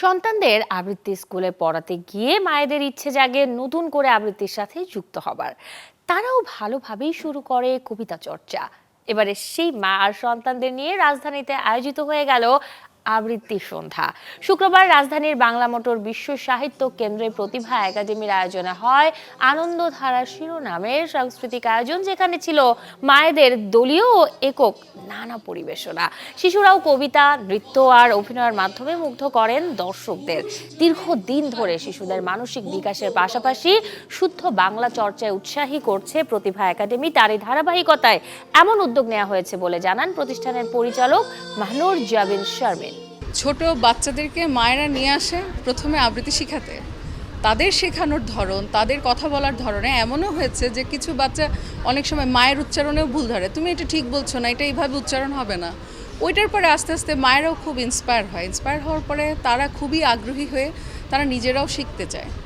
সন্তানদের আবৃত্তি স্কুলে পড়াতে গিয়ে মায়েদের ইচ্ছে জাগে নতুন করে আবৃত্তির সাথে যুক্ত হবার। তারাও ভালোভাবেই শুরু করে কবিতা চর্চা। এবারে সেই মা আর সন্তানদের নিয়ে রাজধানীতে আয়োজিত হয়ে গেল আবৃত্তি সন্ধ্যা। শুক্রবার রাজধানীর বাংলা মোটর বিশ্ব সাহিত্য কেন্দ্রে প্রতিভা একাডেমির আয়োজনে হয় আনন্দধারা শিরোনামের সাংস্কৃতিক আয়োজন, যেখানে ছিল মায়েদের দলীয় ও একক নানা পরিবেশনা। শিশুরাও কবিতা, নৃত্য আর অভিনয়ের মাধ্যমে মুগ্ধ করেন দর্শকদের। দীর্ঘদিন ধরে শিশুদের মানসিক বিকাশের পাশাপাশি শুদ্ধ বাংলা চর্চায় উৎসাহী করছে প্রতিভা একাডেমি। তারই ধারাবাহিকতায় এমন উদ্যোগ নেওয়া হয়েছে বলে জানান প্রতিষ্ঠানের পরিচালক মাহনুর জাবিন শারমিন। ছোট বাচ্চাদেরকে মায়েরা নিয়ে আসে প্রথমে আবৃত্তি শেখাতে। তাদের শেখানোর ধরন, তাদের কথা বলার ধরনে এমনও হয়েছে যে কিছু বাচ্চা অনেক সময় মায়ের উচ্চারণেও ভুল ধরে, তুমি এটা ঠিক বলছো না, এটা এইভাবে উচ্চারণ হবে না। ওইটার পরে আস্তে আস্তে মায়েরাও খুব ইন্সপায়ার হওয়ার পরে তারা খুবই আগ্রহী হয়ে তারা নিজেরাও শিখতে চায়।